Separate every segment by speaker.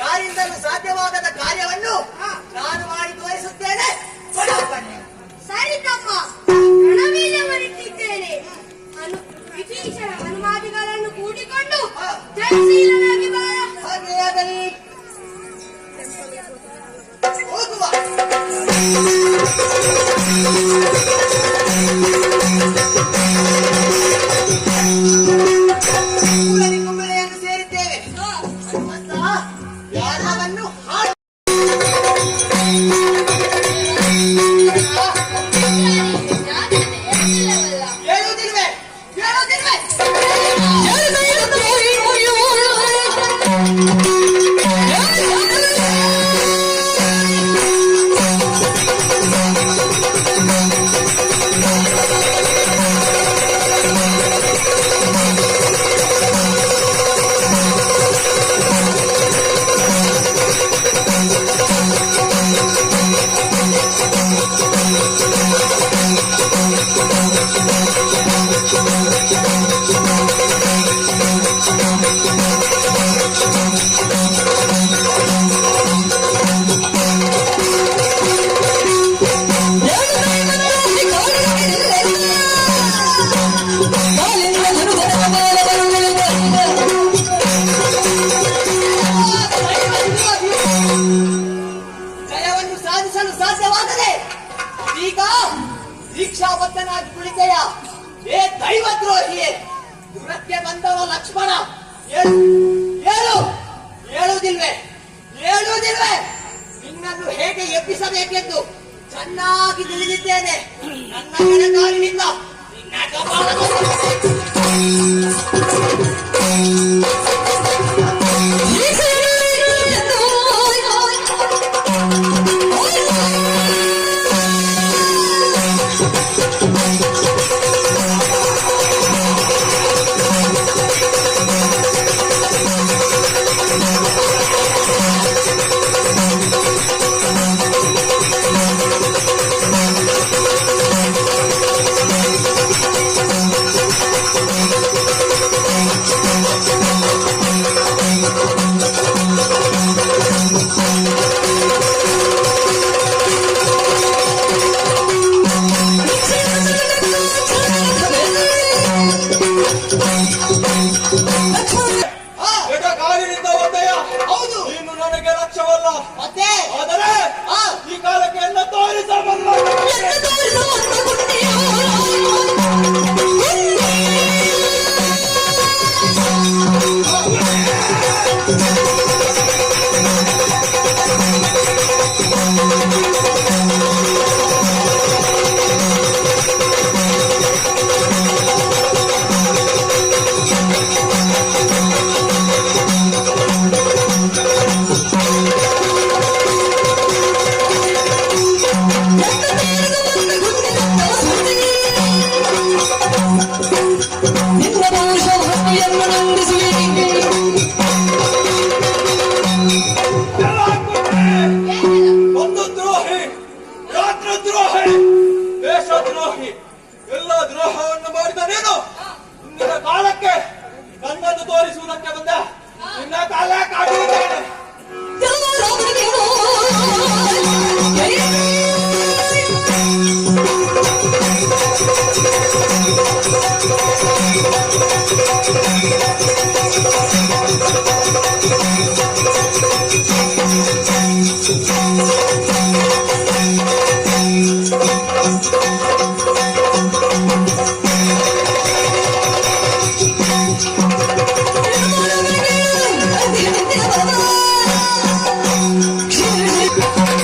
Speaker 1: ಯಾರಿಂದಲೂ ಸಾಧ್ಯವಾಗದ ಕಾರ್ಯವನ್ನು ನಾನು ಮಾಡಿ ತೋರಿಸುತ್ತೇನೆ.
Speaker 2: ಸರಿ ತಮ್ಮ, ರಣವೀರ್ಯವರಿಟ್ಟಿದ್ದೇನೆ. ವಿಭೀಷಣ ಹನುಮಾದಿಗಳನ್ನು ಕೂಡಿಕೊಂಡು ಜಯಶೀಲನಾಗಿ ಬಾಳ.
Speaker 1: ಹಾಗೆಯಾಗಲಿ, ಹೋಗುವ. ಕುಂಬಳೆಯನ್ನು ಸೇರಿದ್ದೇವೆ. ಯಾರವನ್ನು ಹೇಳುವುದಿಲ್ವೇ? ಹೇಳುವುದಿಲ್ವೇ? ಜಯವನ್ನು ಸಾಧಿಸಲು ಸಾಧ್ಯವಾಗದೆ ಈಗ ದೀಕ್ಷಾಬದ್ಧನಾಗಿ ಕುಳಿತೆಯ ಏ ದೈವದ್ರೋಹಿಯೇ, ದೂರಕ್ಕೆ ಬಂದವ ಲಕ್ಷ್ಮಣ, ಹೇಳು, ಹೇಳುವುದಿಲ್ವೇ? ಹೇಳುವುದಿಲ್ವೇ? ನಿನ್ನನ್ನು ಹೇಗೆ ಎಬ್ಬಿಸಬೇಕೆಂದು ಚೆನ್ನಾಗಿ ತಿಳಿದಿದ್ದೇನೆ. ನನ್ನ ಬೆಳಗಾಲಿನಿಂದ ನಿನ್ನ ಕಪಾಲದಲ್ಲಿ ಮತ್ತೆ
Speaker 3: ಆದರೆ ಈ ಕಾಲಕ್ಕೆ ಎಲ್ಲ ತೋರಿಸಬಲ್ಲ. ದೇಶದ್ರೋಹಿ, ಎಲ್ಲ ದ್ರೋಹವನ್ನು ಮಾಡಿದ ನೀನು ಇಂದಿನ ಕಾಲಕ್ಕೆ ನನ್ನನ್ನು ತೋರಿಸುವುದಕ್ಕೆ ಬಂದ. ನಿನ್ನ ಕಾಲ ಕಾಡಿದ್ದೇನೆ.
Speaker 4: Thank you.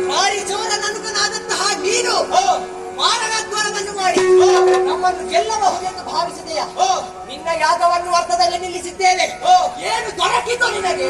Speaker 1: ಭಾರಿ ಜೋರ ನನುಕನಾದಂತಹ ನೀನು ಮಾರಣಾದ್ವಾರವನ್ನು ಮಾಡಿ ನಮ್ಮನ್ನು ಗೆಲ್ಲಬಹುದೆಂದು ಭಾವಿಸಿದೆಯಾ? ನಿನ್ನ ಯಾಗವನ್ನು ಅರ್ಥದಲ್ಲಿ ನಿಲ್ಲಿಸಿದ್ದೇವೆ. ಏನು ದೊರಕಿತು ನಿನಗೆ?